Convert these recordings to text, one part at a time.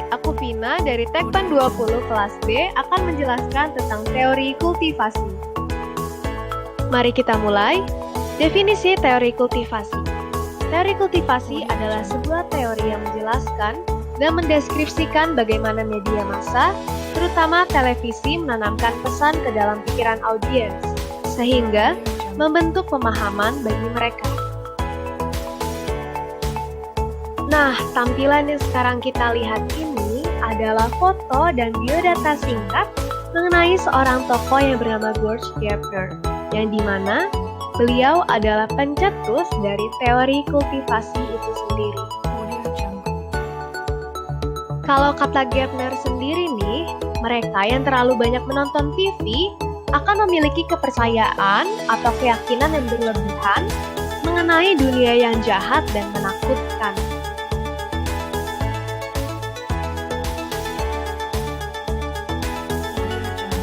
Aku Vina dari Tekpan 20 kelas B akan menjelaskan tentang teori kultivasi. Mari kita mulai. Definisi teori kultivasi. Teori kultivasi adalah sebuah teori yang menjelaskan dan mendeskripsikan bagaimana media massa, terutama televisi, menanamkan pesan ke dalam pikiran audiens, sehingga membentuk pemahaman bagi mereka. Nah, tampilan yang sekarang kita lihat ini adalah foto dan biodata singkat mengenai seorang tokoh yang bernama George Gardner, yang dimana beliau adalah pencetus dari teori kultivasi itu sendiri. Kalau kata Gardner sendiri nih, mereka yang terlalu banyak menonton TV akan memiliki kepercayaan atau keyakinan yang berlebihan mengenai dunia yang jahat dan menakutkan.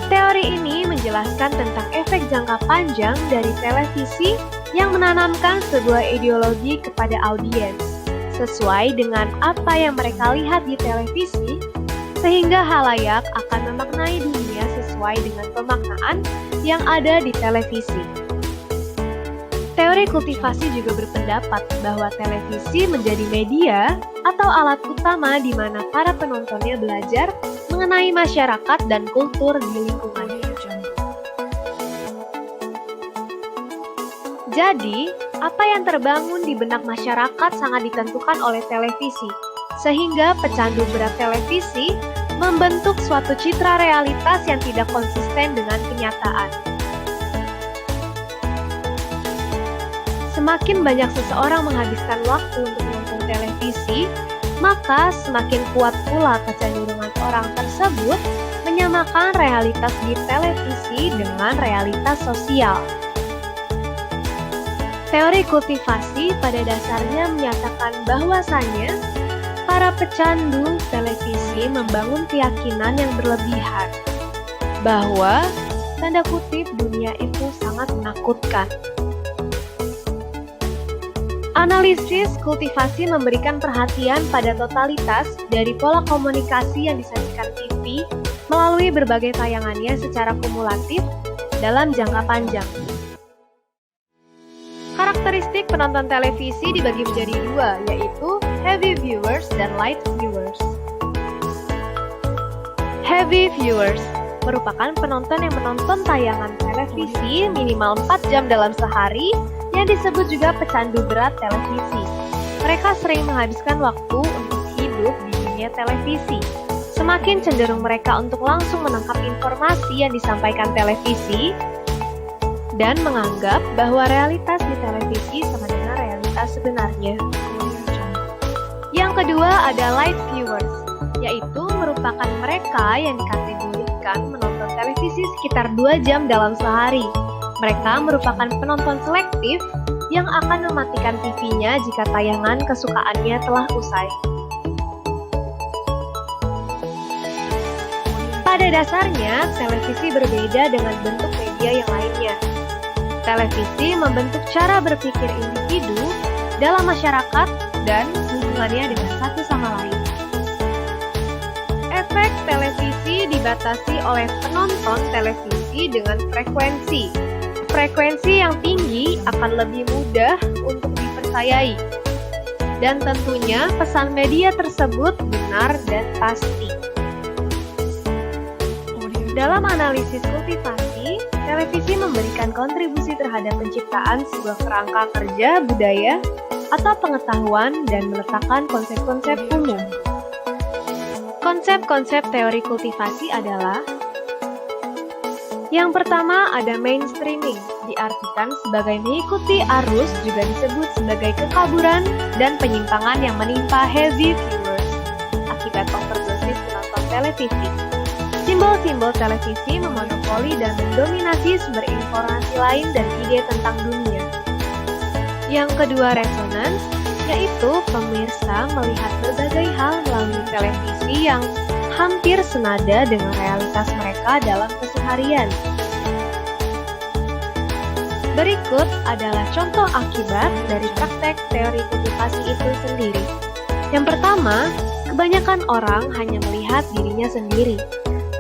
Teori ini menjelaskan tentang efek jangka panjang dari televisi yang menanamkan sebuah ideologi kepada audiens, sesuai dengan apa yang mereka lihat di televisi, sehingga halayak akan memaknai dunia sesuai dengan pemaknaan yang ada di televisi. Teori kultivasi juga berpendapat bahwa televisi menjadi media atau alat utama di mana para penontonnya belajar mengenai masyarakat dan kultur di lingkungannya. Jadi, apa yang terbangun di benak masyarakat sangat ditentukan oleh televisi, sehingga pecandu berat televisi membentuk suatu citra realitas yang tidak konsisten dengan kenyataan. Semakin banyak seseorang menghabiskan waktu untuk menonton televisi, maka semakin kuat pula kecenderungan orang tersebut menyamakan realitas di televisi dengan realitas sosial. Teori kultivasi pada dasarnya menyatakan bahwasannya para pecandu televisi membangun keyakinan yang berlebihan bahwa tanda kutip dunia itu sangat menakutkan. Analisis kultivasi memberikan perhatian pada totalitas dari pola komunikasi yang disajikan TV melalui berbagai tayangannya secara kumulatif dalam jangka panjang. Karakteristik penonton televisi dibagi menjadi dua, yaitu heavy viewers dan light viewers. Heavy viewers merupakan penonton yang menonton tayangan televisi minimal 4 jam dalam sehari, yang disebut juga pecandu berat televisi. Mereka sering menghabiskan waktu untuk hidup di dunia televisi. Semakin cenderung mereka untuk langsung menangkap informasi yang disampaikan televisi dan menganggap bahwa realitas di televisi sama dengan realitas sebenarnya. Yang kedua ada light viewers, yaitu merupakan mereka yang dikategorikan menonton televisi sekitar 2 jam dalam sehari. Mereka merupakan penonton selektif yang akan mematikan TV-nya jika tayangan kesukaannya telah usai. Pada dasarnya, televisi berbeda dengan bentuk media yang lainnya. Televisi membentuk cara berpikir individu dalam masyarakat dan hubungannya dengan satu sama lain. Efek televisi dibatasi oleh penonton televisi dengan frekuensi. Frekuensi yang tinggi akan lebih mudah untuk dipercayai. Dan tentunya pesan media tersebut benar dan pasti. Dalam analisis kultivasi, televisi memberikan kontribusi terhadap penciptaan sebuah kerangka kerja budaya atau pengetahuan dan meletakkan konsep-konsep umum. Konsep-konsep teori kultivasi adalah: yang pertama ada mainstreaming, diartikan sebagai mengikuti arus, juga disebut sebagai kekaburan dan penyimpangan yang menimpa heavy viewers akibat overdosis menonton televisi. Simbol-simbol televisi memonopoli dan mendominasi sumber informasi lain dan ide tentang dunia. Yang kedua resonance, yaitu pemirsa melihat berbagai hal melalui televisi yang hampir senada dengan realitas mereka dalam keseharian. Berikut adalah contoh akibat dari praktek teori kultivasi itu sendiri. Yang pertama, Kebanyakan orang hanya melihat dirinya sendiri.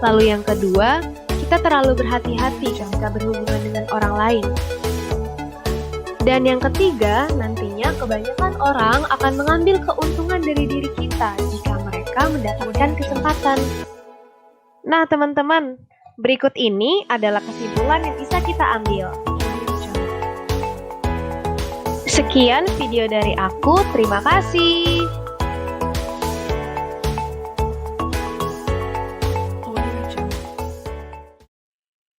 Lalu yang kedua, kita terlalu berhati-hati ketika berhubungan dengan orang lain. Dan yang ketiga, nantinya kebanyakan orang akan mengambil keuntungan dari diri kita jika mereka mendapatkan kesempatan. Nah, teman-teman, berikut ini adalah kesimpulan yang bisa kita ambil. Sekian video dari aku, terima kasih.